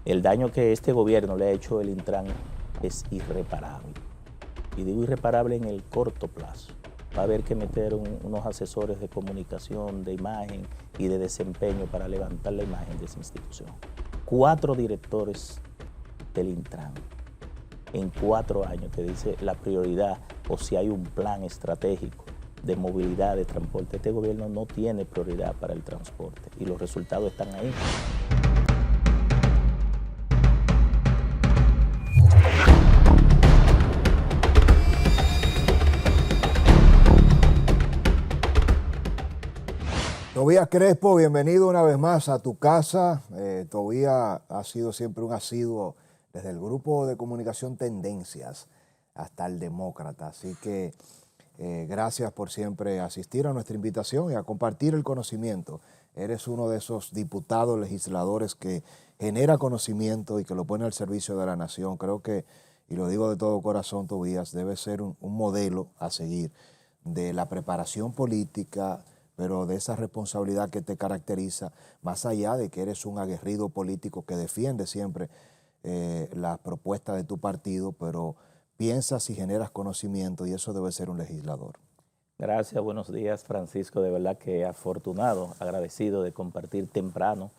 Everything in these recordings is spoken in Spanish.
El daño que este gobierno le ha hecho el Intran es irreparable. Y digo irreparable en el corto plazo. Va a haber que meter unos asesores de comunicación, de imagen y de desempeño para levantar la imagen de esa institución. 4 directores del Intran en 4 años, te dice la prioridad o si hay un plan estratégico de movilidad, de transporte. Este gobierno no tiene prioridad para el transporte y los resultados están ahí. Tobías Crespo, bienvenido una vez más a tu casa. Tobías ha sido siempre un asiduo desde el grupo de comunicación Tendencias hasta el Demócrata. Así que gracias por siempre asistir a nuestra invitación y a compartir el conocimiento. Eres uno de esos diputados, legisladores que genera conocimiento y que lo pone al servicio de la nación. Creo que, y lo digo de todo corazón, Tobías, debe ser un modelo a seguir de la preparación política, pero de esa responsabilidad que te caracteriza, más allá de que eres un aguerrido político que defiende siempre las propuestas de tu partido, pero piensas y generas conocimiento y eso debe ser un legislador. Gracias, buenos días, Francisco. De verdad que afortunado, agradecido de compartir temprano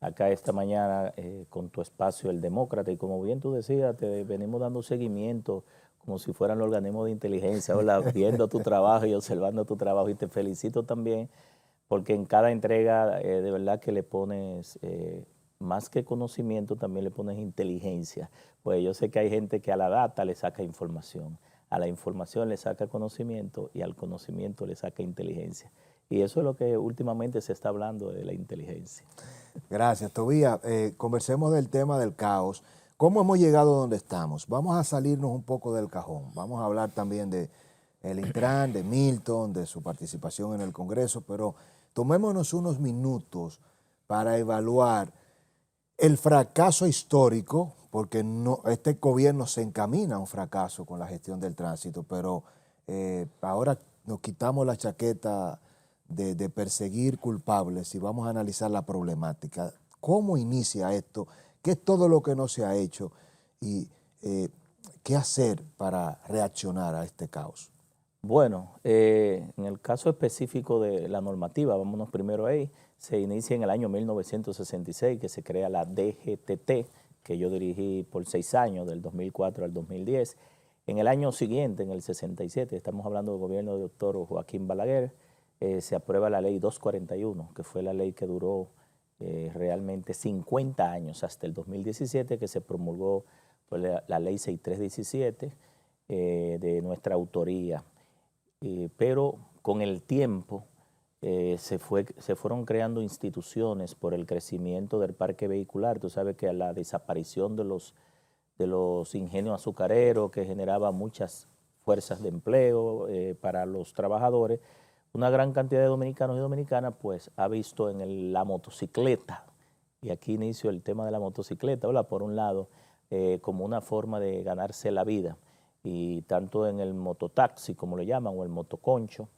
acá esta mañana con tu espacio El Demócrata. Y como bien tú decías, te venimos dando seguimiento como si fueran los organismos de inteligencia, ¿verdad? Viendo tu trabajo y observando tu trabajo. Y te felicito también porque en cada entrega de verdad que le pones, más que conocimiento, también le pones inteligencia. Pues yo sé que hay gente que a la data le saca información, a la información le saca conocimiento y al conocimiento le saca inteligencia. Y eso es lo que últimamente se está hablando de la inteligencia. Gracias, Tobías. Conversemos del tema del caos. ¿Cómo hemos llegado donde estamos? Vamos a salirnos un poco del cajón. Vamos a hablar también de el Intran, de Milton, de su participación en el Congreso, pero tomémonos unos minutos para evaluar el fracaso histórico, porque este gobierno se encamina a un fracaso con la gestión del tránsito, pero ahora nos quitamos la chaqueta de perseguir culpables y vamos a analizar la problemática. ¿Cómo inicia esto? ¿Qué es todo lo que no se ha hecho? ¿Y qué hacer para reaccionar a este caos? Bueno, en el caso específico de la normativa, vámonos primero ahí, se inicia en el año 1966, que se crea la DGTT, que yo dirigí por 6 años, del 2004 al 2010. En el año siguiente, en el 67, estamos hablando del gobierno del doctor Joaquín Balaguer, se aprueba la ley 241, que fue la ley que duró realmente 50 años, hasta el 2017, que se promulgó pues, la ley 6317 de nuestra autoría. Pero con el tiempo se fueron creando instituciones por el crecimiento del parque vehicular. Tú sabes que a la desaparición de los ingenios azucareros, que generaba muchas fuerzas de empleo para los trabajadores, una gran cantidad de dominicanos y dominicanas pues ha visto en la motocicleta, y aquí inicio el tema de la motocicleta, ¿verdad? Por un lado, como una forma de ganarse la vida, y tanto en el mototaxi, como le llaman, o el motoconcho,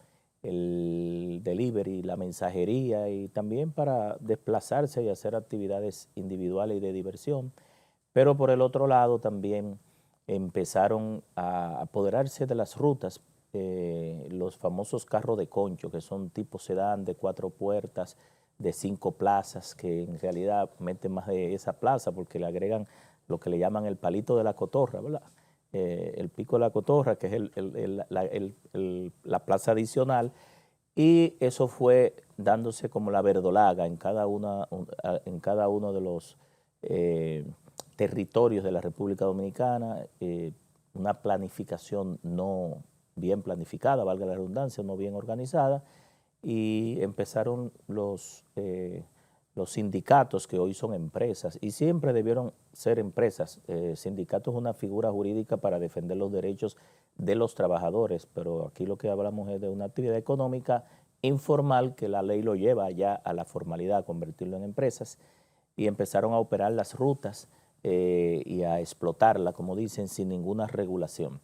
el delivery, la mensajería, y también para desplazarse y hacer actividades individuales y de diversión. Pero por el otro lado también empezaron a apoderarse de las rutas, los famosos carros de concho, que son tipo sedán de 4 puertas, de 5 plazas, que en realidad meten más de esa plaza porque le agregan lo que le llaman el palito de la cotorra, ¿verdad? El pico de la cotorra, que es la plaza adicional, y eso fue dándose como la verdolaga en cada uno de los territorios de la República Dominicana, una planificación no bien planificada, valga la redundancia, no bien organizada, y empezaron los sindicatos, que hoy son empresas, y siempre debieron ser empresas. Sindicato es una figura jurídica para defender los derechos de los trabajadores, pero aquí lo que hablamos es de una actividad económica informal que la ley lo lleva ya a la formalidad, a convertirlo en empresas, y empezaron a operar las rutas y a explotarla, como dicen, sin ninguna regulación.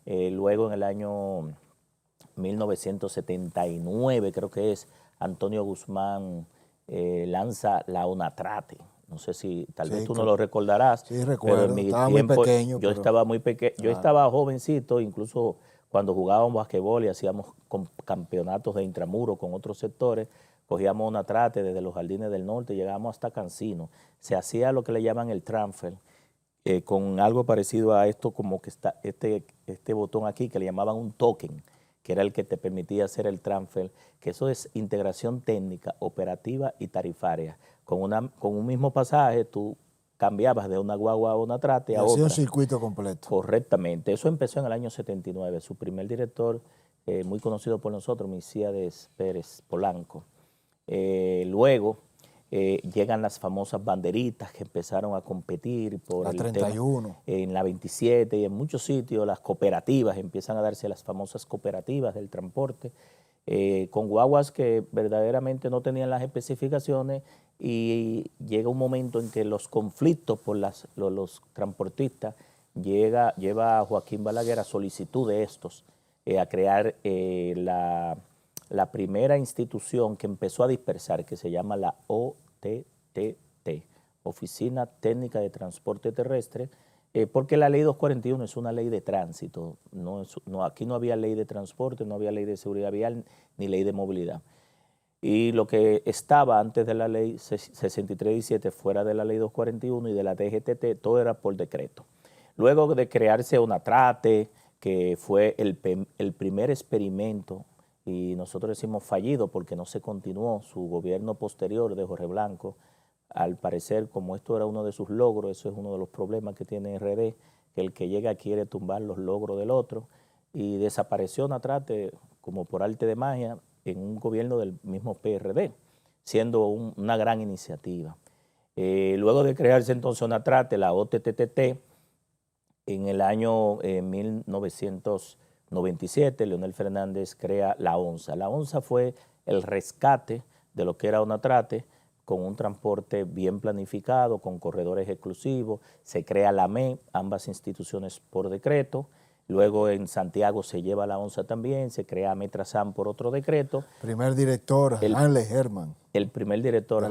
Luego en el año 1979, creo que es, Antonio Guzmán lanza la ONATRATE, No sé si tal Sí, vez tú no lo recordarás, sí, pero recuerdo. en mi Estaba muy tiempo pequeño, yo pero estaba muy pequeño, yo estaba jovencito, incluso cuando jugábamos basquetbol y hacíamos campeonatos de intramuro con otros sectores, cogíamos una trate desde los Jardines del Norte, llegábamos hasta Cancino. Se hacía lo que le llaman el transfer, con algo parecido a esto, como que está este botón aquí que le llamaban un token, que era el que te permitía hacer el transfer, que eso es integración técnica, operativa y tarifaria. Con un mismo pasaje tú cambiabas de una guagua a una trate y a hacía un otra. circuito completo. Correctamente. Eso empezó en el año 79. Su primer director, muy conocido por nosotros, Misíades Pérez Polanco. Luego llegan las famosas banderitas que empezaron a competir por La el 31. tema en la 27 y en muchos sitios las cooperativas, empiezan a darse las famosas cooperativas del transporte, con guaguas que verdaderamente no tenían las especificaciones, y llega un momento en que los conflictos por los transportistas lleva a Joaquín Balaguer a solicitud de estos, a crear la primera institución que empezó a dispersar, que se llama la OTTT, Oficina Técnica de Transporte Terrestre, porque la ley 241 es una ley de tránsito. Aquí no había ley de transporte, no había ley de seguridad vial, ni ley de movilidad. Y lo que estaba antes de la ley 6317, fuera de la ley 241 y de la DGTT, todo era por decreto. Luego de crearse ONATRATE, que fue el primer experimento, y nosotros decimos fallido porque no se continuó su gobierno posterior de Jorge Blanco. Al parecer, como esto era uno de sus logros, eso es uno de los problemas que tiene RD, que el que llega quiere tumbar los logros del otro, y desapareció ONATRATE como por arte de magia en un gobierno del mismo PRD, siendo una gran iniciativa. Luego de crearse entonces ONATRATE, la OTTT, en el año 1997, Leonel Fernández crea la ONSA. La ONSA fue el rescate de lo que era ONATRATE, con un transporte bien planificado, con corredores exclusivos. Se crea la ME, ambas instituciones por decreto. Luego en Santiago se lleva la ONSA también, se crea Metrasam por otro decreto. Primer director, Hanley Herman. El primer director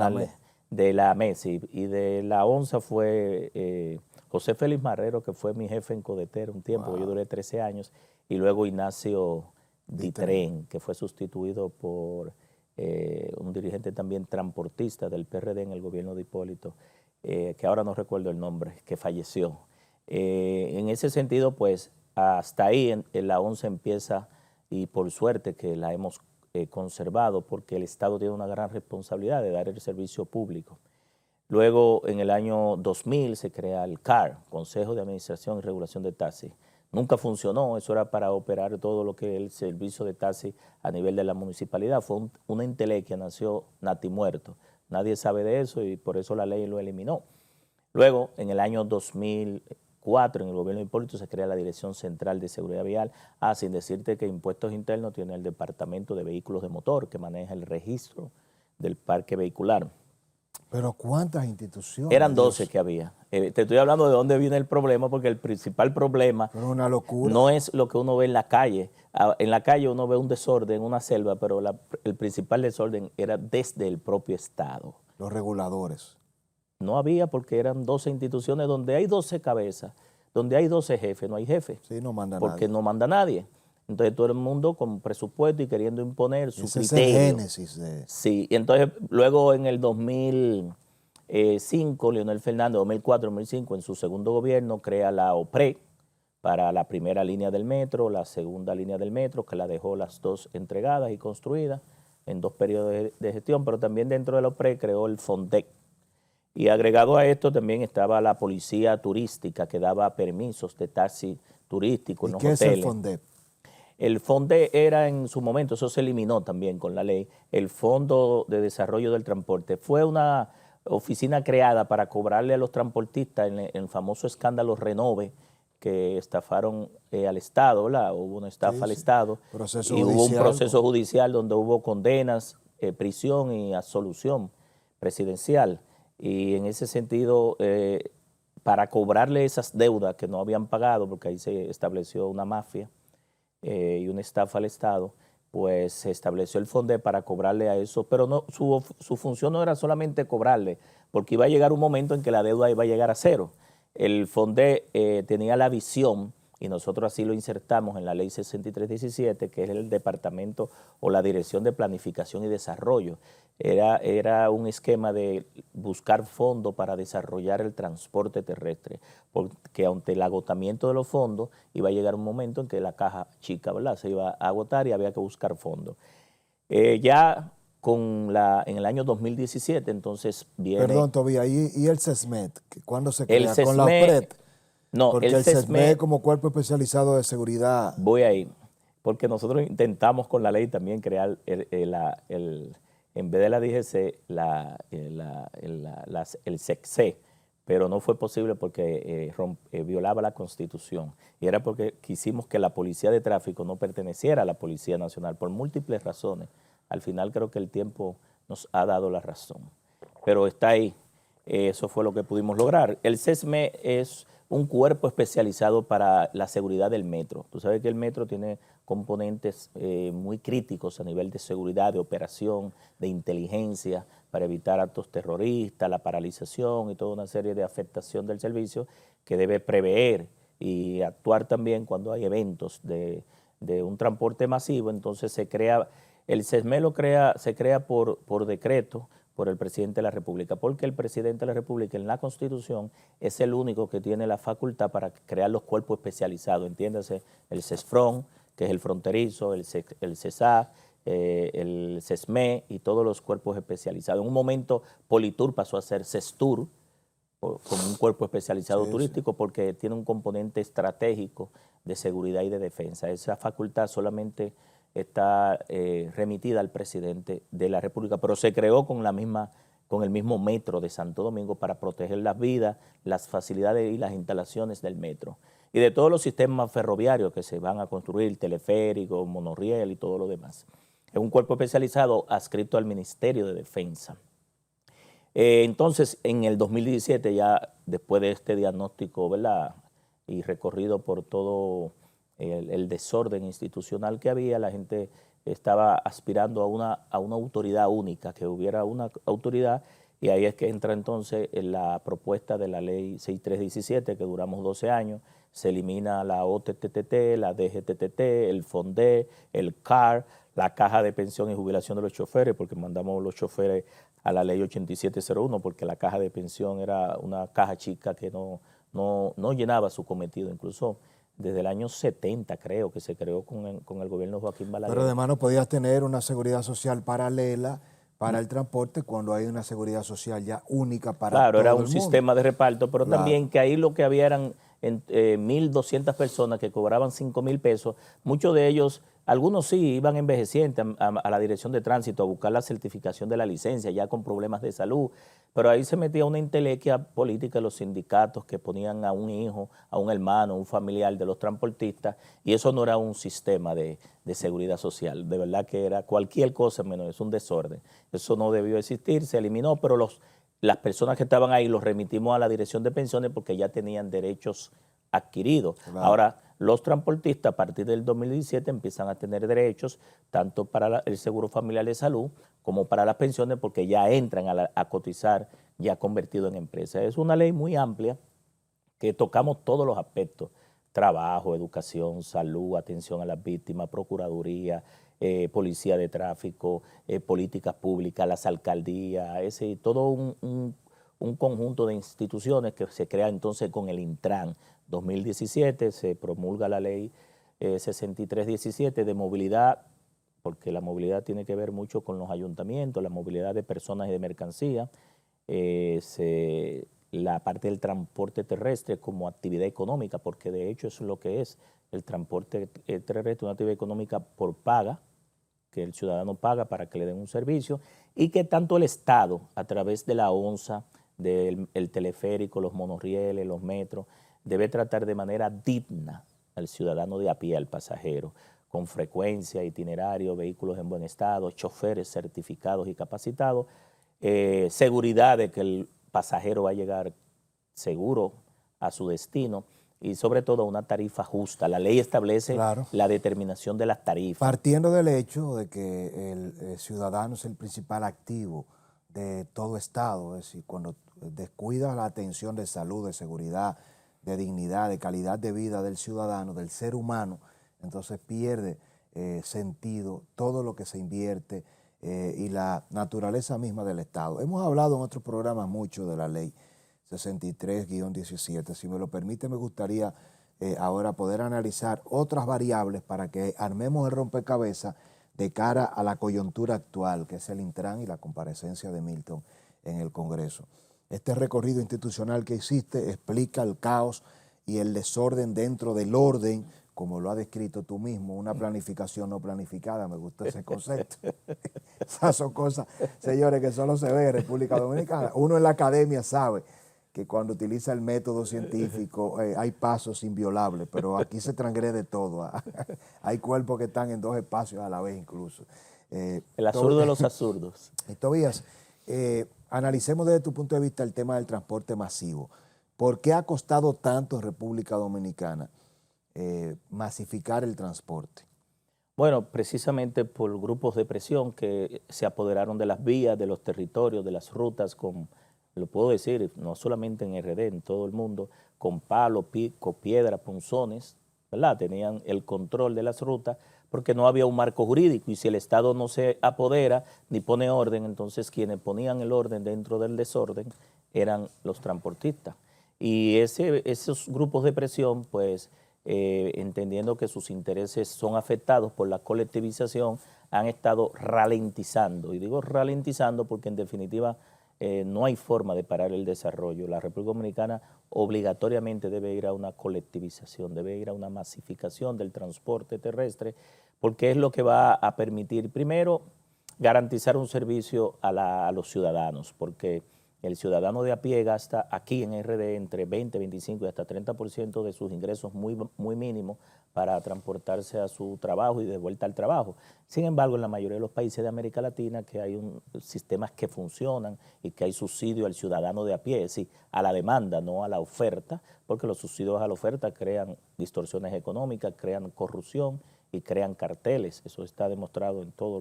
de la ME, sí, y de la ONSA fue José Félix Marrero, que fue mi jefe en Codeter un tiempo, yo duré 13 años, y luego Ignacio Ditren, que fue sustituido por un dirigente también transportista del PRD en el gobierno de Hipólito, que ahora no recuerdo el nombre, que falleció. En ese sentido, pues, hasta ahí en la ONSA empieza, y por suerte que la hemos conservado, porque el Estado tiene una gran responsabilidad de dar el servicio público. Luego, en el año 2000, se crea el CAR, Consejo de Administración y Regulación de Taxi. Nunca funcionó, eso era para operar todo lo que es el servicio de taxi a nivel de la municipalidad. Fue una entelequia, nació natimuerto. Nadie sabe de eso y por eso la ley lo eliminó. Luego, en el año 2004, en el gobierno de Hipólito, se crea la Dirección Central de Seguridad Vial, sin decirte que Impuestos Internos tiene el Departamento de Vehículos de Motor, que maneja el registro del parque vehicular. Pero ¿cuántas instituciones? Eran 12 que había. Te estoy hablando de dónde viene el problema, porque el principal problema una locura. No es lo que uno ve en la calle. En la calle uno ve un desorden, una selva, pero el principal desorden era desde el propio Estado. Los reguladores. No había, porque eran 12 instituciones donde hay 12 cabezas, donde hay 12 jefes, no hay jefe. Sí, no manda porque nadie. no manda nadie. Entonces todo el mundo con presupuesto y queriendo imponer su Ese criterio. Es el génesis de... Sí, y entonces luego en el 2005, Leonel Fernández, 2004, 2005, en su segundo gobierno, crea la OPRE para la primera línea del metro, la segunda línea del metro, que la dejó las dos entregadas y construidas en 2 periodos de gestión, pero también dentro de la OPRE creó el FONDEC. Y agregado a esto también estaba la policía turística, que daba permisos de taxi turístico en los hoteles. ¿Y qué es el FONDEC? El FONDE era en su momento, eso se eliminó también con la ley, el Fondo de Desarrollo del Transporte. Fue una oficina creada para cobrarle a los transportistas en el famoso escándalo Renove, que estafaron al Estado, ¿verdad? Hubo una estafa al Estado y hubo un proceso judicial donde hubo condenas, prisión y absolución presidencial. Y en ese sentido, para cobrarle esas deudas que no habían pagado, porque ahí se estableció una mafia, y una estafa al Estado, pues se estableció el FONDE para cobrarle a eso, pero no, su función no era solamente cobrarle, porque iba a llegar un momento en que la deuda iba a llegar a cero. El FONDE tenía la visión, y nosotros así lo insertamos en la ley 6317, que es el departamento o la Dirección de Planificación y Desarrollo. Era un esquema de buscar fondos para desarrollar el transporte terrestre, porque ante el agotamiento de los fondos iba a llegar un momento en que la caja chica, ¿verdad?, se iba a agotar y había que buscar fondos. Ya en el año 2017, entonces viene... Perdón, Tobía, ¿y el CESMED? ¿Cuándo se El crea? ¿Con la CESME, OPRED? no, Porque el CESMED como cuerpo especializado de seguridad. voy ahí, porque nosotros intentamos con la ley también crear en vez de la DGC, el SECC, pero no fue posible porque violaba la Constitución. Y era porque quisimos que la Policía de Tráfico no perteneciera a la Policía Nacional por múltiples razones. Al final creo que el tiempo nos ha dado la razón. Pero está ahí. Eso fue lo que pudimos lograr. El CESME es un cuerpo especializado para la seguridad del metro. Tú sabes que el metro tiene componentes muy críticos a nivel de seguridad, de operación, de inteligencia, para evitar actos terroristas, la paralización y toda una serie de afectación del servicio que debe prever y actuar también cuando hay eventos de un transporte masivo. Entonces se crea, el CESME se crea por decreto, por el presidente de la República, porque el presidente de la República en la Constitución es el único que tiene la facultad para crear los cuerpos especializados, entiéndase, el CESFRON, que es el fronterizo, el CESA, el CESME y todos los cuerpos especializados. En un momento Politur pasó a ser CESTUR, como un cuerpo especializado turístico, porque tiene un componente estratégico de seguridad y de defensa. Esa facultad solamente está remitida al presidente de la República, pero se creó con el mismo metro de Santo Domingo para proteger las vidas, las facilidades y las instalaciones del metro. Y de todos los sistemas ferroviarios que se van a construir, teleférico, monorriel y todo lo demás. Es un cuerpo especializado adscrito al Ministerio de Defensa. Entonces, en el 2017, ya después de este diagnóstico, ¿verdad?, y recorrido por todo el desorden institucional que había, la gente estaba aspirando a una autoridad única, que hubiera una autoridad, y ahí es que entra entonces en la propuesta de la ley 6317, que duramos 12 años, se elimina la OTTT, la DGTT, el FONDE, el CAR, la Caja de Pensión y Jubilación de los Choferes, porque mandamos los choferes a la ley 8701, porque la caja de pensión era una caja chica que no llenaba su cometido, incluso desde el año 70 creo que se creó con el gobierno de Joaquín Balaguer. Pero además no podías tener una seguridad social paralela para el transporte cuando hay una seguridad social ya única para todo el mundo. Claro, era un sistema de reparto, pero también que ahí lo que había eran 1.200 personas que cobraban 5.000 pesos. Muchos de ellos, algunos sí, iban envejecientes a la dirección de tránsito a buscar la certificación de la licencia, ya con problemas de salud. Pero ahí se metía una intelequia política de los sindicatos que ponían a un hijo, a un hermano, un familiar de los transportistas, y eso no era un sistema de seguridad social. De verdad que era cualquier cosa menos, es un desorden. Eso no debió existir, se eliminó, pero las personas que estaban ahí los remitimos a la dirección de pensiones porque ya tenían derechos adquiridos. Claro. Ahora, los transportistas a partir del 2017 empiezan a tener derechos tanto para el seguro familiar de salud como para las pensiones porque ya entran a cotizar ya convertido en empresa. Es una ley muy amplia que tocamos todos los aspectos: trabajo, educación, salud, atención a las víctimas, procuraduría, policía de tráfico, políticas públicas, las alcaldías, todo un conjunto de instituciones que se crea entonces con el Intran. 2017 se promulga la ley 6317 de movilidad, porque la movilidad tiene que ver mucho con los ayuntamientos, la movilidad de personas y de mercancías, la parte del transporte terrestre como actividad económica, porque de hecho eso es lo que es el transporte terrestre, una actividad económica por paga, que el ciudadano paga para que le den un servicio, y que tanto el Estado, a través de la ONSA, del teleférico, los monorrieles, los metros, debe tratar de manera digna al ciudadano de a pie, al pasajero, con frecuencia, itinerario, vehículos en buen estado, choferes certificados y capacitados, seguridad de que el pasajero va a llegar seguro a su destino y sobre todo una tarifa justa. La ley establece Claro. la determinación de las tarifas. Partiendo del hecho de que el ciudadano es el principal activo de todo Estado, es decir, cuando descuida la atención de salud, de seguridad, de dignidad, de calidad de vida del ciudadano, del ser humano, entonces pierde sentido todo lo que se invierte y la naturaleza misma del Estado. Hemos hablado en otros programas mucho de la ley 63-17. Si me lo permite, me gustaría ahora poder analizar otras variables para que armemos el rompecabezas de cara a la coyuntura actual, que es el Intran y la comparecencia de Milton en el Congreso. Este recorrido institucional que hiciste explica el caos y el desorden dentro del orden, como lo has descrito tú mismo, una planificación no planificada. Me gusta ese concepto. Esas son cosas, señores, que solo se ve en República Dominicana. Uno en la academia sabe que cuando utiliza el método científico hay pasos inviolables, pero aquí se transgrede todo. Hay cuerpos que están en dos espacios a la vez incluso. El absurdo de los absurdos. Tobías, analicemos desde tu punto de vista el tema del transporte masivo. ¿Por qué ha costado tanto en República Dominicana masificar el transporte? Bueno, precisamente por grupos de presión que se apoderaron de las vías, de los territorios, de las rutas, lo puedo decir, no solamente en RD, en todo el mundo, con palo, pico, piedra, punzones, ¿verdad? Tenían el control de las rutas porque no había un marco jurídico y si el Estado no se apodera ni pone orden, entonces quienes ponían el orden dentro del desorden eran los transportistas. Y esos grupos de presión, pues, entendiendo que sus intereses son afectados por la colectivización, han estado ralentizando. Y digo ralentizando porque en definitiva no hay forma de parar el desarrollo. La República Dominicana obligatoriamente debe ir a una colectivización, debe ir a una masificación del transporte terrestre, porque es lo que va a permitir, primero, garantizar un servicio a los ciudadanos, porque el ciudadano de a pie gasta aquí en RD entre 20, 25 y hasta 30% de sus ingresos muy mínimos para transportarse a su trabajo y de vuelta al trabajo. Sin embargo, en la mayoría de los países de América Latina que hay sistemas que funcionan y que hay subsidio al ciudadano de a pie, es decir, a la demanda, no a la oferta, porque los subsidios a la oferta crean distorsiones económicas, crean corrupción y crean carteles. Eso está demostrado en todos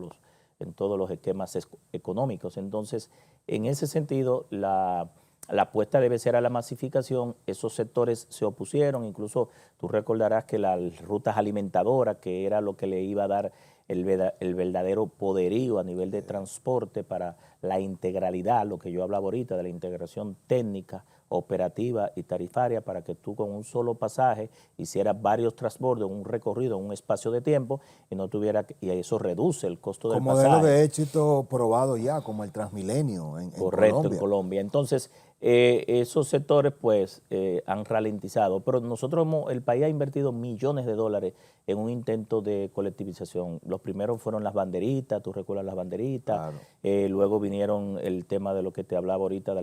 los esquemas económicos. Entonces, en ese sentido, la apuesta debe ser a la masificación. Esos sectores se opusieron, incluso tú recordarás que las rutas alimentadoras, que era lo que le iba a dar el verdadero poderío a nivel de transporte para la integralidad, lo que yo hablaba ahorita de la integración técnica, operativa y tarifaria, para que tú con un solo pasaje hicieras varios transbordos, un recorrido, un espacio de tiempo y no tuviera, y eso reduce el costo del pasaje. Como modelo de éxito probado ya, como el Transmilenio en Correcto, Colombia. en Colombia. Entonces, esos sectores pues han ralentizado, pero el país ha invertido millones de dólares en un intento de colectivización. Los primeros fueron las banderitas, tú recuerdas las banderitas, Claro. Luego vinieron el tema de lo que te hablaba ahorita, de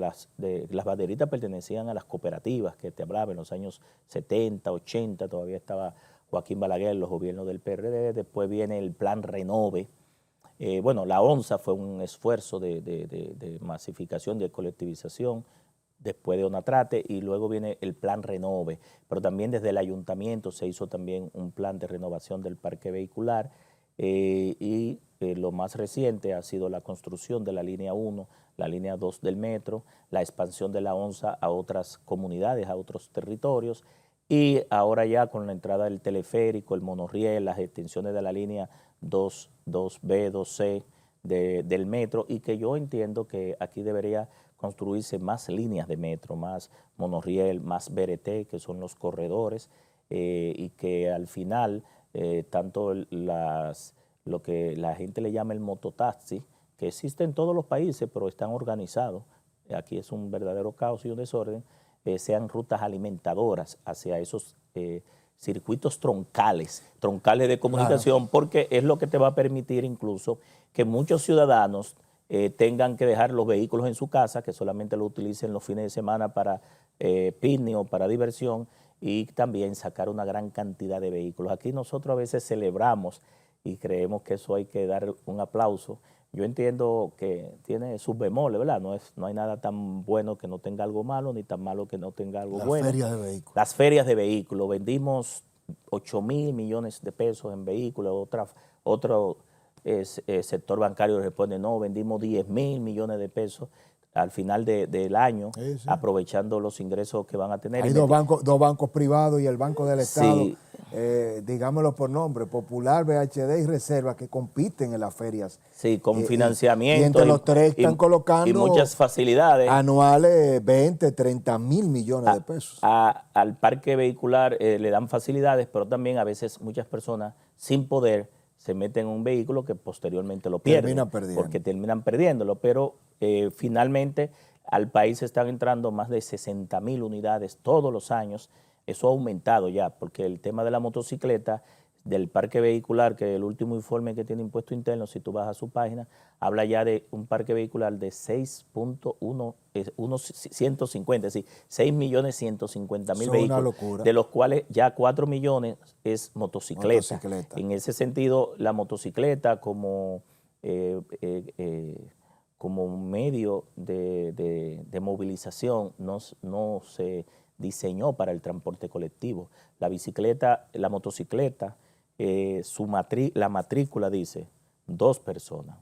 las banderitas pertenecían a las cooperativas que te hablaba en los años 70, 80, todavía estaba Joaquín Balaguer, los gobiernos del PRD, después viene el plan Renove. Bueno, la ONSA fue un esfuerzo de masificación, de colectivización, después de Onatrate, y luego viene el plan Renove, pero también desde el ayuntamiento se hizo también un plan de renovación del parque vehicular, y lo más reciente ha sido la construcción de la línea 1, la línea 2 del metro, la expansión de la ONSA a otras comunidades, a otros territorios, y ahora ya con la entrada del teleférico, el monorriel, las extensiones de la línea 2B, 2C del metro, y que yo entiendo que aquí debería construirse más líneas de metro, más monorriel, más BRT, que son los corredores, y que al final tanto lo que la gente le llama el mototaxi, que existe en todos los países, pero están organizados, aquí es un verdadero caos y un desorden, sean rutas alimentadoras hacia esos circuitos troncales de comunicación, claro, porque es lo que te va a permitir incluso que muchos ciudadanos tengan que dejar los vehículos en su casa, que solamente lo utilicen los fines de semana para picnic o para diversión, y también sacar una gran cantidad de vehículos. Aquí nosotros a veces celebramos y creemos que eso hay que dar un aplauso, yo entiendo que tiene sus bemoles, ¿verdad? No hay nada tan bueno que no tenga algo malo, ni tan malo que no tenga algo bueno. Las ferias de vehículos. Las ferias de vehículos. Vendimos 8.000 millones de pesos en vehículos. Otro sector bancario responde, no, vendimos 10.000 millones de pesos al final del año, Sí. aprovechando los ingresos que van a tener. Hay dos bancos privados y el Banco del Estado, Sí. Digámoslo por nombre, Popular, BHD y Reserva, que compiten en las ferias. Sí, con financiamiento. Y entre los tres están colocando y muchas facilidades. Anuales 20, 30 mil millones de pesos. Al parque vehicular le dan facilidades, pero también a veces muchas personas sin poder se meten en un vehículo que posteriormente lo pierden. Terminan perdiendo. Porque terminan perdiéndolo, pero finalmente al país están entrando más de 60.000 unidades todos los años. Eso ha aumentado ya, porque el tema de la motocicleta, del parque vehicular, que el último informe que tiene Impuesto Interno, si tú vas a su página, habla ya de un parque vehicular de 150, es decir, 6.150.000 vehículos, una locura. de los cuales ya 4 millones es motocicleta. Motocicleta. En ese sentido, la motocicleta como un medio de movilización no se diseñó para el transporte colectivo. La motocicleta, la matrícula dice 2 personas.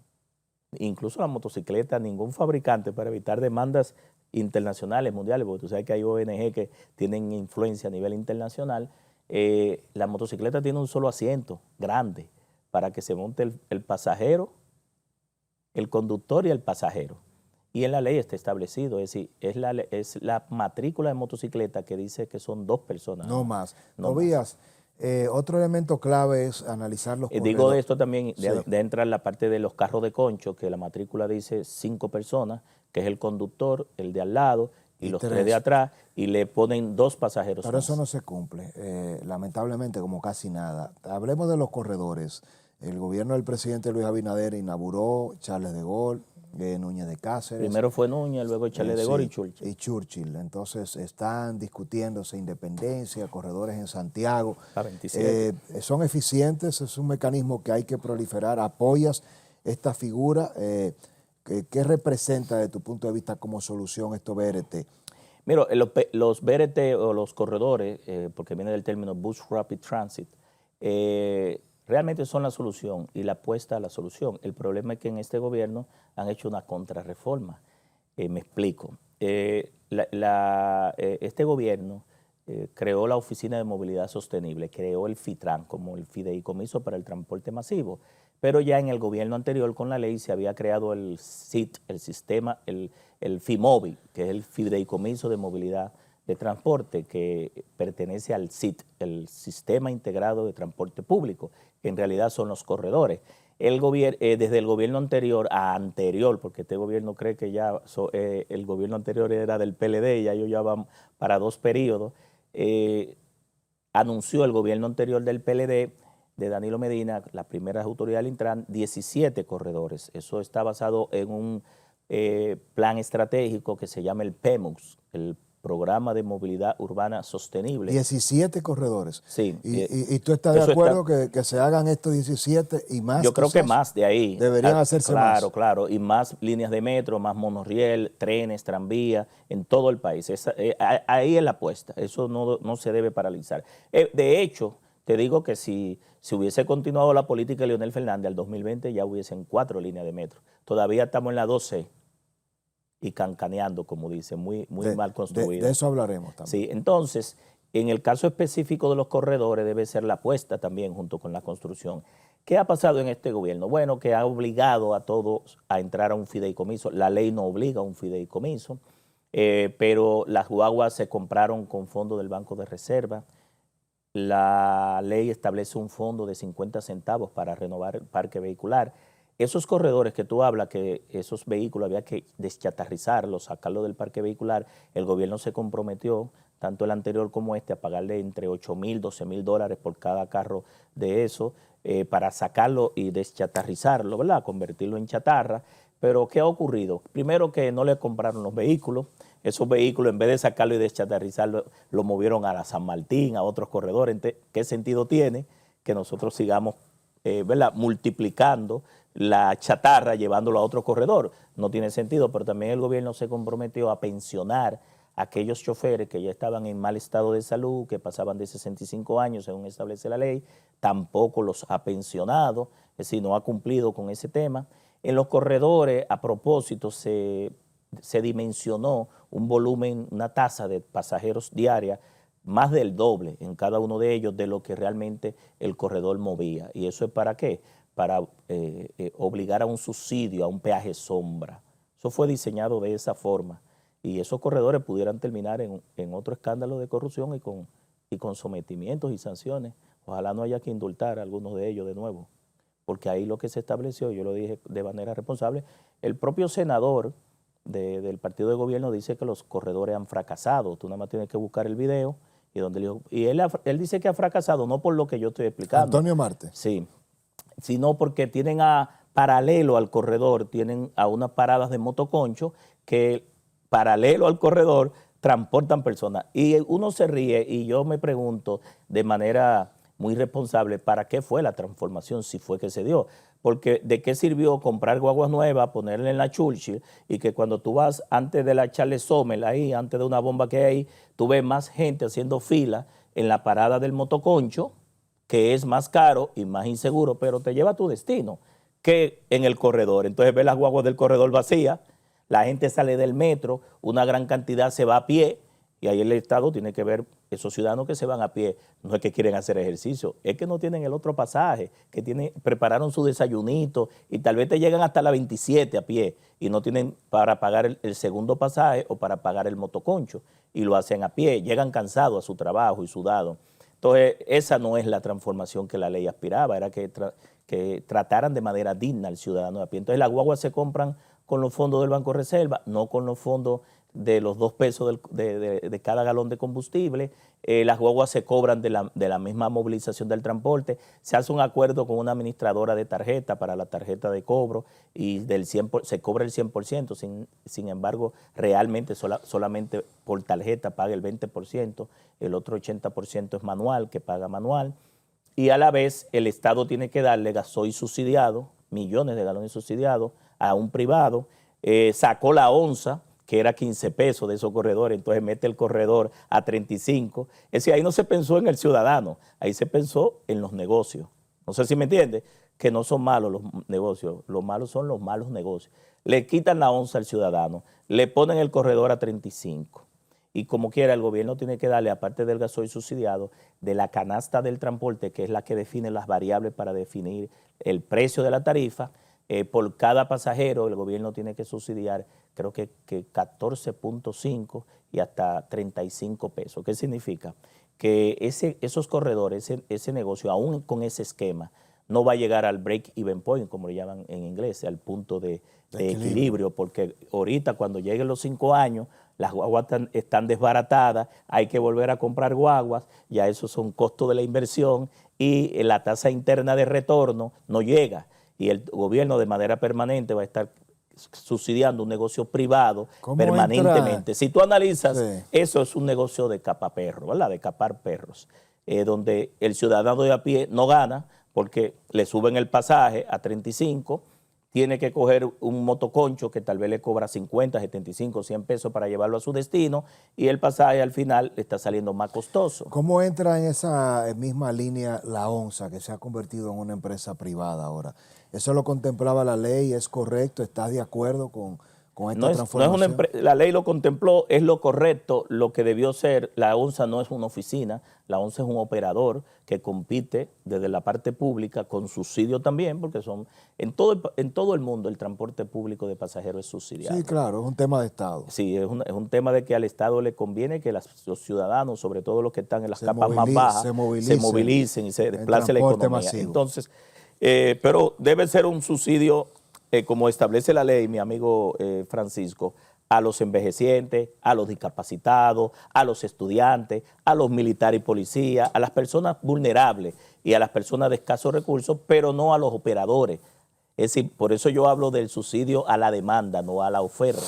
Incluso la motocicleta, ningún fabricante, para evitar demandas internacionales, mundiales, porque tú sabes que hay ONG que tienen influencia a nivel internacional, la motocicleta tiene un solo asiento grande para que se monte el pasajero, el conductor y el pasajero. Y en la ley está establecido, es decir, es la matrícula de motocicleta que dice que son 2 personas. No más. No Tobías, otro elemento clave es analizar los corredores. Digo esto también, Sí. de entrar la parte de los carros de concho, que la matrícula dice 5 personas, que es el conductor, el de al lado y los 3 de atrás, y le ponen 2 pasajeros Pero más. eso no se cumple, lamentablemente, como casi nada. Hablemos de los corredores. El gobierno del presidente Luis Abinader inauguró Charles de Gaulle, Núñez de Cáceres. Primero fue Núñez, luego Charles de Gaulle y Churchill. Y Churchill. Entonces están discutiéndose independencia, corredores en Santiago. La 27. Son eficientes, es un mecanismo que hay que proliferar. ¿Apoyas esta figura? ¿Qué representa desde tu punto de vista como solución esto BRT? Mira, los BRT o los corredores, porque viene del término Bus Rapid Transit, realmente son la solución y la apuesta a la solución. El problema es que en este gobierno han hecho una contrarreforma. Me explico. Este gobierno creó la Oficina de Movilidad Sostenible, creó el FITRAN como el Fideicomiso para el Transporte Masivo, pero ya en el gobierno anterior con la ley se había creado el SIT, el sistema, el FIMOVI, que es el Fideicomiso de Movilidad de Transporte, que pertenece al SIT, el Sistema Integrado de Transporte Público, que en realidad son los corredores. Desde el gobierno anterior a anterior, porque este gobierno cree que ya el gobierno anterior era del PLD, y ya ellos ya van para 2 periodos, anunció el gobierno anterior del PLD, de Danilo Medina, la primera autoridad del Intran, 17 corredores. Eso está basado en un plan estratégico que se llama el PEMUS, el Programa de Movilidad Urbana Sostenible. 17 corredores. Sí. ¿Y tú estás de acuerdo que se hagan estos 17 y más? Yo creo que más de ahí. Deberían hacerse más. Claro. Y más líneas de metro, más monorriel, trenes, tranvía, en todo el país. Ahí es la apuesta. Eso no se debe paralizar. De hecho, te digo que si hubiese continuado la política de Leonel Fernández al 2020, ya hubiesen 4 líneas de metro. Todavía estamos en la 12. Y cancaneando, como dice, muy mal construida. De eso hablaremos también. Sí, entonces, en el caso específico de los corredores debe ser la apuesta también junto con la construcción. ¿Qué ha pasado en este gobierno? Bueno, que ha obligado a todos a entrar a un fideicomiso. La ley no obliga a un fideicomiso, pero las guaguas se compraron con fondos del Banco de Reserva. La ley establece un fondo de 50 centavos para renovar el parque vehicular. Esos corredores que tú hablas, que esos vehículos había que deschatarrizarlos, sacarlos del parque vehicular, el gobierno se comprometió, tanto el anterior como este, a pagarle entre $8,000, $12,000 por cada carro de eso, para sacarlo y deschatarrizarlo, ¿verdad? Convertirlo en chatarra. Pero ¿qué ha ocurrido? Primero, que no le compraron los vehículos. Esos vehículos, en vez de sacarlo y deschatarrizarlo, lo movieron a la San Martín, a otros corredores. ¿Qué sentido tiene que nosotros sigamos ¿verdad?, multiplicando la chatarra, llevándolo a otro corredor. No tiene sentido, pero también el gobierno se comprometió a pensionar a aquellos choferes que ya estaban en mal estado de salud, que pasaban de 65 años, según establece la ley, tampoco los ha pensionado, es decir, no ha cumplido con ese tema. En los corredores, a propósito, se dimensionó un volumen, una tasa de pasajeros diaria más del doble en cada uno de ellos de lo que realmente el corredor movía. ¿Y eso es para qué? Para obligar a un subsidio, a un peaje sombra. Eso fue diseñado de esa forma. Y esos corredores pudieran terminar en otro escándalo de corrupción y con sometimientos y sanciones. Ojalá no haya que indultar a algunos de ellos de nuevo, porque ahí lo que se estableció, yo lo dije de manera responsable, el propio senador del partido de gobierno dice que los corredores han fracasado. Tú nada más tienes que buscar el video y él dice que ha fracasado, no por lo que yo estoy explicando. Antonio Marte. Sí, sino porque tienen paralelo al corredor, tienen a unas paradas de motoconcho que paralelo al corredor transportan personas. Y uno se ríe y yo me pregunto de manera muy responsable para qué fue la transformación, si fue que se dio. Porque de qué sirvió comprar guaguas nuevas, ponerle en la Churchill y que cuando tú vas antes de la Charles Sommer, ahí, antes de una bomba que hay ahí, tú ves más gente haciendo fila en la parada del motoconcho, que es más caro y más inseguro, pero te lleva a tu destino, que en el corredor. Entonces ves las guaguas del corredor vacías, la gente sale del metro, una gran cantidad se va a pie, y ahí el Estado tiene que ver esos ciudadanos que se van a pie, no es que quieren hacer ejercicio, es que no tienen el otro pasaje, que prepararon su desayunito y tal vez te llegan hasta la 27 a pie y no tienen para pagar el segundo pasaje o para pagar el motoconcho y lo hacen a pie, llegan cansados a su trabajo y sudados. Entonces, esa no es la transformación que la ley aspiraba, era que trataran de manera digna al ciudadano de a pie. Entonces, las guaguas se compran con los fondos del Banco Reserva, no con los fondos de los 2 pesos de cada galón de combustible. Las guaguas se cobran de la misma movilización del transporte. Se hace un acuerdo con una administradora de tarjeta para la tarjeta de cobro y se cobra el 100%, sin embargo, realmente solamente por tarjeta paga el 20%, el otro 80% es manual, que paga manual. Y a la vez el Estado tiene que darle gasoil subsidiado, millones de galones subsidiados a un privado. Sacó la onza, que era 15 pesos de esos corredores, entonces mete el corredor a 35. Es decir, ahí no se pensó en el ciudadano, ahí se pensó en los negocios. No sé si me entiende, que no son malos los negocios, los malos son los malos negocios. Le quitan la onza al ciudadano, le ponen el corredor a 35. Y como quiera, el gobierno tiene que darle, aparte del gasoil subsidiado, de la canasta del transporte, que es la que define las variables para definir el precio de la tarifa, por cada pasajero el gobierno tiene que subsidiar, creo que 14.5 y hasta 35 pesos. ¿Qué significa? Que esos corredores, ese negocio, aún con ese esquema, no va a llegar al break-even point, como le llaman en inglés, al punto de equilibrio, porque ahorita cuando lleguen los 5 años, las guaguas están desbaratadas, hay que volver a comprar guaguas, ya esos son costos de la inversión y la tasa interna de retorno no llega. Y el gobierno de manera permanente va a estar subsidiando un negocio privado permanentemente. Si tú analizas, eso es un negocio de capaperro, ¿verdad? De capar perros, donde el ciudadano de a pie no gana porque le suben el pasaje a 35, tiene que coger un motoconcho que tal vez le cobra 50, 75, 100 pesos para llevarlo a su destino y el pasaje al final le está saliendo más costoso. ¿Cómo entra en esa misma línea la ONSA, que se ha convertido en una empresa privada ahora? ¿Eso lo contemplaba la ley? ¿Es correcto? ¿Estás de acuerdo con esta transformación? La ley lo contempló, es lo correcto, lo que debió ser. La ONSA no es una oficina, la ONSA es un operador que compite desde la parte pública con subsidio también, porque en todo el mundo el transporte público de pasajeros es subsidiado. Sí, claro, es un tema de Estado. Sí, es un tema de que al Estado le conviene que los ciudadanos, sobre todo los que están en las capas más bajas, se movilicen y se desplace la economía. Masivo. Entonces, pero debe ser un subsidio, como establece la ley, mi amigo Francisco, a los envejecientes, a los discapacitados, a los estudiantes, a los militares y policías, a las personas vulnerables y a las personas de escasos recursos, pero no a los operadores. Es decir, por eso yo hablo del subsidio a la demanda, no a la oferta.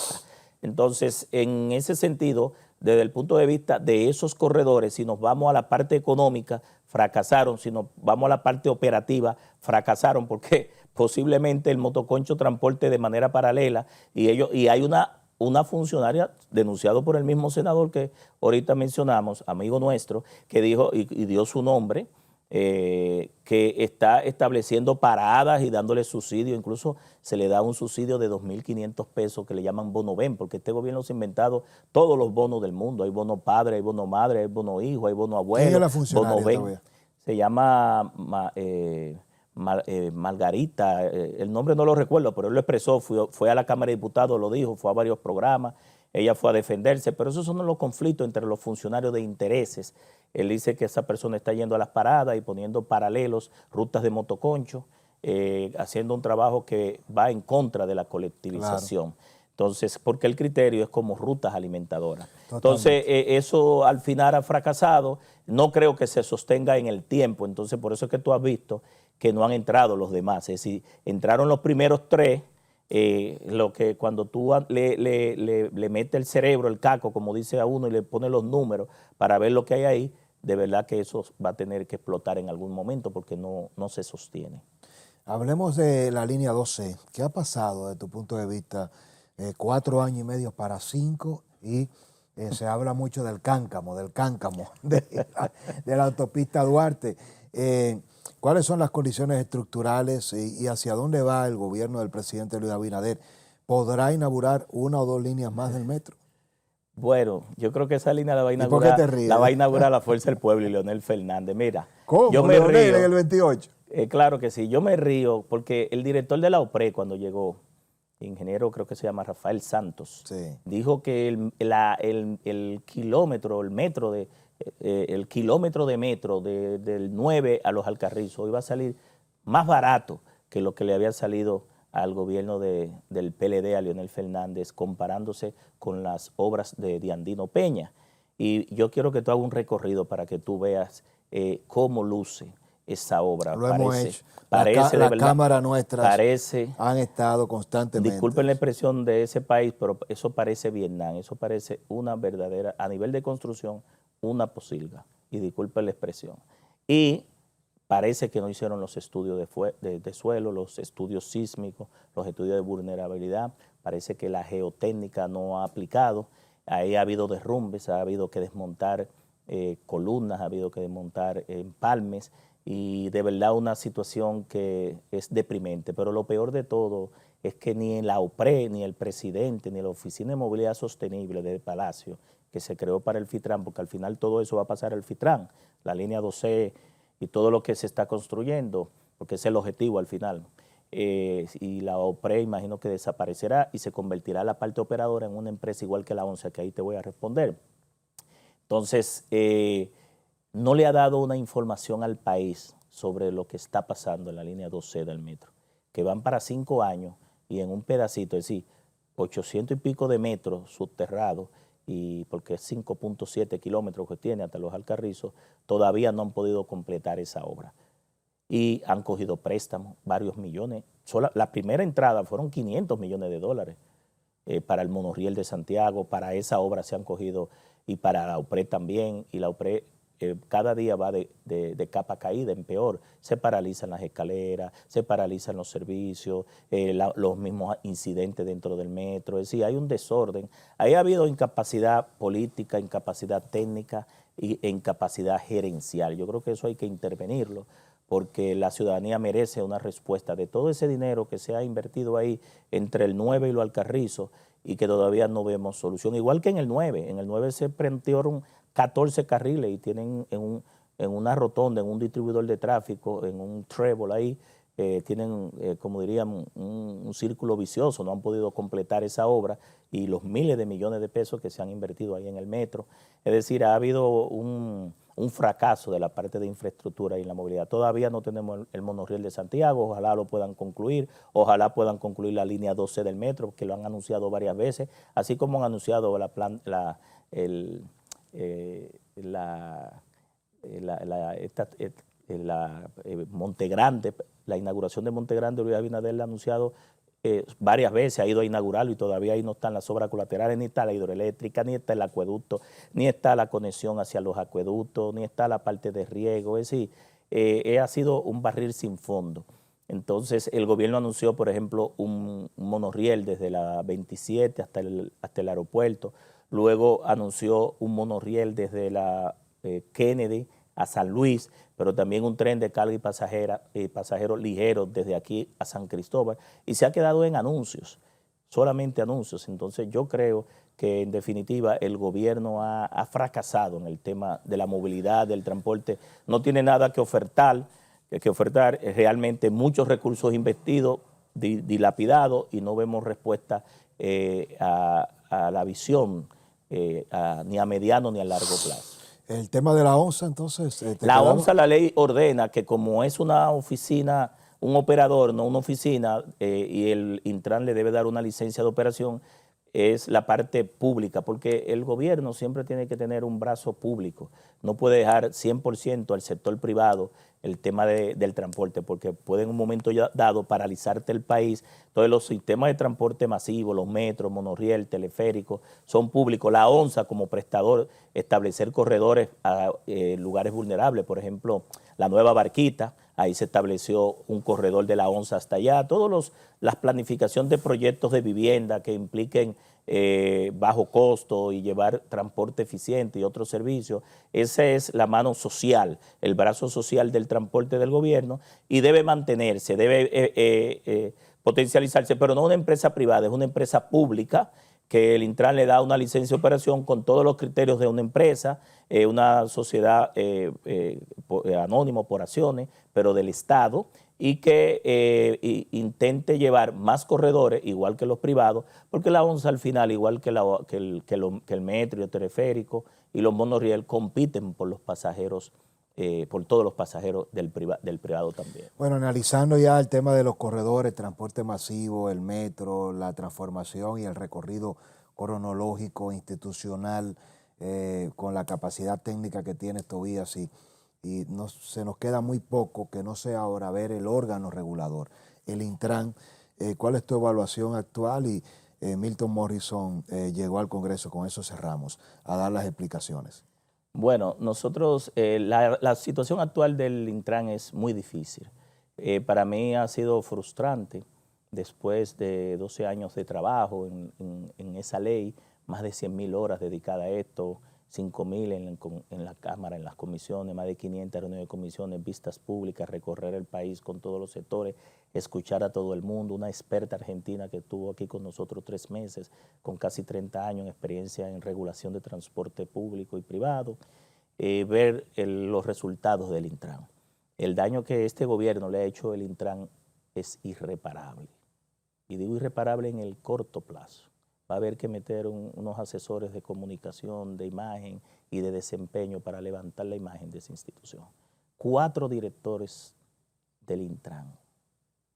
Entonces, en ese sentido, desde el punto de vista de esos corredores, si nos vamos a la parte económica, fracasaron, si nos vamos a la parte operativa, fracasaron, porque posiblemente el motoconcho transporte de manera paralela y hay una funcionaria denunciado por el mismo senador que ahorita mencionamos, amigo nuestro, que dijo y dio su nombre, que está estableciendo paradas y dándole subsidio, incluso se le da un subsidio de 2.500 pesos que le llaman bono BEN, porque este gobierno se ha inventado todos los bonos del mundo, hay bono padre, hay bono madre, hay bono hijo, hay bono abuelo, ¿Quién es la bono funcionaria BEN, todavía? se llama Margarita, el nombre no lo recuerdo, pero él lo expresó, fue a la Cámara de Diputados, lo dijo, fue a varios programas, ella fue a defenderse, pero esos son los conflictos entre los funcionarios de intereses. Él dice que esa persona está yendo a las paradas y poniendo paralelos, rutas de motoconcho, haciendo un trabajo que va en contra de la colectivización. Claro. Entonces, porque el criterio es como rutas alimentadoras. Totalmente. Entonces, eso al final ha fracasado, no creo que se sostenga en el tiempo, entonces por eso es que tú has visto que no han entrado los demás, es decir, entraron los primeros tres, lo que cuando tú le metes el cerebro, el caco, como dice a uno, y le pones los números para ver lo que hay ahí, de verdad que eso va a tener que explotar en algún momento porque no se sostiene. Hablemos de la línea 12. ¿Qué ha pasado desde tu punto de vista? 4 años y medio para 5 y se habla mucho del cáncamo, de la autopista Duarte. ¿Cuáles son las condiciones estructurales y hacia dónde va el gobierno del presidente Luis Abinader? ¿Podrá inaugurar 1 o 2 líneas más del metro? Bueno, yo creo que esa línea la va a inaugurar, ¿y por qué te ríes? La va a inaugurar la Fuerza del Pueblo y Leonel Fernández. Mira, ¿cómo? Yo me ¿Leonel río, en el 28? Claro que sí, yo me río porque el director de la OPRE cuando llegó, ingeniero creo que se llama Rafael Santos, sí, dijo que el kilómetro, el metro el kilómetro de metro del 9 a los Alcarrizos iba a salir más barato que lo que le había salido al gobierno del PLD, a Leonel Fernández, comparándose con las obras de Andino Peña. Y yo quiero que tú hagas un recorrido para que tú veas cómo luce esa obra. Lo hemos hecho. Parece, la Cámara nuestras parece, han estado constantemente. Disculpen la expresión de ese país, pero eso parece Vietnam, eso parece una verdadera, a nivel de construcción, una posilga. Y disculpen la expresión. Y parece que no hicieron los estudios de suelo, los estudios sísmicos, los estudios de vulnerabilidad. Parece que la geotécnica no ha aplicado. Ahí ha habido derrumbes, ha habido que desmontar columnas, ha habido que desmontar empalmes. Y de verdad una situación que es deprimente. Pero lo peor de todo es que ni la OPRE, ni el presidente, ni la Oficina de Movilidad Sostenible del Palacio, que se creó para el FITRAN, porque al final todo eso va a pasar al FITRAN, la línea 12 y todo lo que se está construyendo, porque es el objetivo al final. Y la OPRE imagino que desaparecerá y se convertirá la parte operadora en una empresa igual que la ONCE, que ahí te voy a responder. Entonces, no le ha dado una información al país sobre lo que está pasando en la línea 12 del metro, que van para 5 años y en un pedacito, es decir, 800 y pico de metros subterrados, y porque es 5.7 kilómetros que tiene hasta los Alcarrizos, todavía no han podido completar esa obra. Y han cogido préstamos, varios millones. La primera entrada fueron 500 millones de dólares para el monorriel de Santiago, para esa obra se han cogido, y para la OPRE también, y la OPRE cada día va de capa caída en peor. Se paralizan las escaleras, se paralizan los servicios, los mismos incidentes dentro del metro. Es decir, hay un desorden. Ahí ha habido incapacidad política, incapacidad técnica e incapacidad gerencial. Yo creo que eso hay que intervenirlo porque la ciudadanía merece una respuesta de todo ese dinero que se ha invertido ahí entre el 9 y los Alcarrizos y que todavía no vemos solución. Igual que en el 9. En el 9 se plantearon 14 carriles y tienen en una rotonda, en un distribuidor de tráfico, en un trébol ahí, tienen, como dirían, un círculo vicioso, no han podido completar esa obra y los miles de millones de pesos que se han invertido ahí en el metro. Es decir, ha habido un fracaso de la parte de infraestructura y la movilidad. Todavía no tenemos el monorriel de Santiago, ojalá lo puedan concluir, ojalá puedan concluir la línea 12 del metro, que lo han anunciado varias veces, así como han anunciado Monte Grande, la inauguración de Monte Grande. Luis Abinader la ha anunciado varias veces ha ido a inaugurarlo y todavía ahí no están las obras colaterales, ni está la hidroeléctrica, ni está el acueducto, ni está la conexión hacia los acueductos, ni está la parte de riego. Es decir, ha sido un barril sin fondo. Entonces, el gobierno anunció, por ejemplo, un monorriel desde la 27 hasta el aeropuerto. Luego anunció un monorriel desde la Kennedy a San Luis, pero también un tren de carga y pasajeros ligeros desde aquí a San Cristóbal. Y se ha quedado en anuncios, solamente anuncios. Entonces, yo creo que, en definitiva, el gobierno ha fracasado en el tema de la movilidad, del transporte. No tiene nada que ofertar. Realmente muchos recursos invertidos, dilapidados, y no vemos respuesta a la visión ni a mediano ni a largo plazo. El tema de la ONSA, entonces. La ONSA, la ley ordena que, como es una oficina, un operador, no una oficina, y el Intran le debe dar una licencia de operación, es la parte pública, porque el gobierno siempre tiene que tener un brazo público. No puede dejar 100% al sector privado el tema del transporte, porque puede en un momento dado paralizarte el país. Entonces, los sistemas de transporte masivo, los metros, monorriel, teleféricos, son públicos. La ONSA, como prestador, establecer corredores a lugares vulnerables. Por ejemplo, la Nueva Barquita, ahí se estableció un corredor de la ONSA hasta allá. Las planificaciones de proyectos de vivienda que impliquen bajo costo y llevar transporte eficiente y otros servicios, esa es la mano social, el brazo social del transporte del gobierno, y debe mantenerse, debe potencializarse, pero no una empresa privada, es una empresa pública que el Intran le da una licencia de operación con todos los criterios de una empresa, una sociedad anónimo por acciones, pero del Estado, y que intente llevar más corredores, igual que los privados, porque la ONSA al final, igual que el metro y el teleférico y los monorriel, compiten por los pasajeros, por todos los pasajeros del privado también. Bueno, analizando ya el tema de los corredores, transporte masivo, el metro, la transformación y el recorrido cronológico, institucional, con la capacidad técnica que tiene estos vías, y se nos queda muy poco que no sea ahora ver el órgano regulador, el Intran. ¿Cuál es tu evaluación actual? Y Milton Morrison llegó al Congreso, con eso cerramos, a dar las explicaciones. Bueno, nosotros, la situación actual del Intran es muy difícil. Para mí ha sido frustrante, después de 12 años de trabajo en esa ley, más de 100.000 horas dedicadas a esto, 5.000 en la Cámara, en las comisiones, más de 500 reuniones de comisiones, vistas públicas, recorrer el país con todos los sectores, escuchar a todo el mundo, una experta argentina que estuvo aquí con nosotros 3 meses, con casi 30 años en experiencia en regulación de transporte público y privado, ver los resultados del Intran. El daño que este gobierno le ha hecho al Intran es irreparable. Y digo irreparable en el corto plazo. Va a haber que meter unos asesores de comunicación, de imagen y de desempeño para levantar la imagen de esa institución. 4 directores del Intran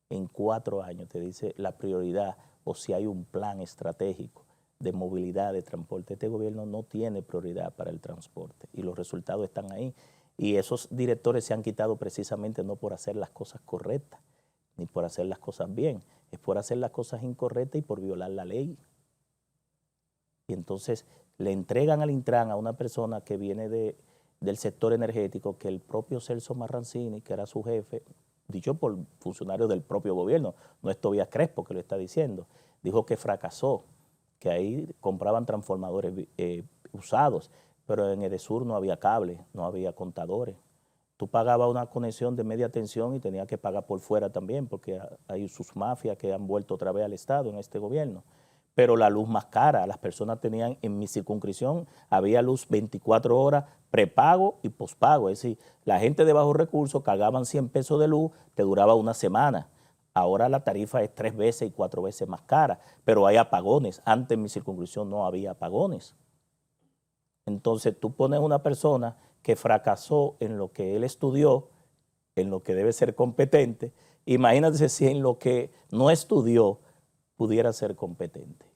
en 4 años te dice la prioridad, o si hay un plan estratégico de movilidad, de transporte. Este gobierno no tiene prioridad para el transporte y los resultados están ahí. Y esos directores se han quitado precisamente no por hacer las cosas correctas, ni por hacer las cosas bien, es por hacer las cosas incorrectas y por violar la ley. Y entonces le entregan al Intran a una persona que viene del sector energético, que el propio Celso Marrancini, que era su jefe, dicho por funcionarios del propio gobierno, no es Tobías Crespo que lo está diciendo, dijo que fracasó, que ahí compraban transformadores usados, pero en Edesur no había cable, no había contadores. Tú pagabas una conexión de media tensión y tenías que pagar por fuera también, porque hay sus mafias que han vuelto otra vez al Estado en este gobierno. Pero la luz más cara, las personas tenían, en mi circunscripción, había luz 24 horas, prepago y pospago. Es decir, la gente de bajos recursos cargaban 100 pesos de luz, te duraba una semana. Ahora la tarifa es 3 veces y 4 veces más cara, pero hay apagones. Antes en mi circunscripción no había apagones. Entonces tú pones una persona que fracasó en lo que él estudió, en lo que debe ser competente. Imagínate si en lo que no estudió pudiera ser competente.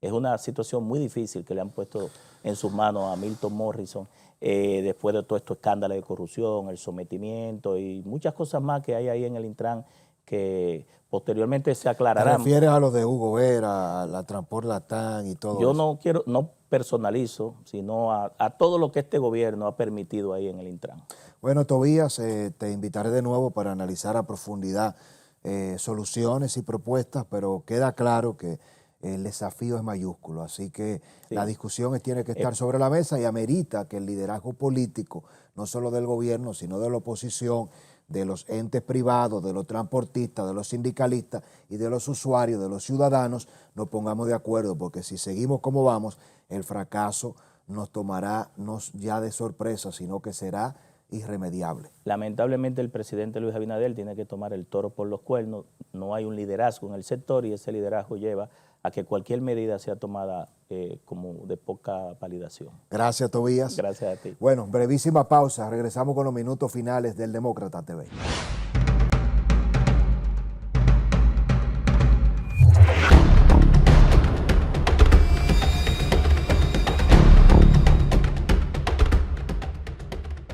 Es una situación muy difícil que le han puesto en sus manos a Milton Morrison, después de todo estos escándalos de corrupción, el sometimiento y muchas cosas más que hay ahí en el Intran, que posteriormente se ¿Te aclararán. refieres a los de Hugo Vera, a la Transport Latam y todo Yo eso? no quiero, no personalizo, sino a todo lo que este gobierno ha permitido ahí en el Intran. Bueno, Tobías, te invitaré de nuevo para analizar a profundidad soluciones y propuestas, pero queda claro que el desafío es mayúsculo, así que Sí. la discusión tiene que estar sobre la mesa y amerita que el liderazgo político, no solo del gobierno, sino de la oposición, de los entes privados, de los transportistas, de los sindicalistas y de los usuarios, de los ciudadanos, nos pongamos de acuerdo, porque si seguimos como vamos, el fracaso nos tomará no ya de sorpresa, sino que será irremediable. Lamentablemente el presidente Luis Abinader tiene que tomar el toro por los cuernos, no hay un liderazgo en el sector y ese liderazgo lleva a que cualquier medida sea tomada como de poca validación. Gracias, Tobías. Gracias a ti. Bueno, brevísima pausa, regresamos con los minutos finales del Demócrata TV.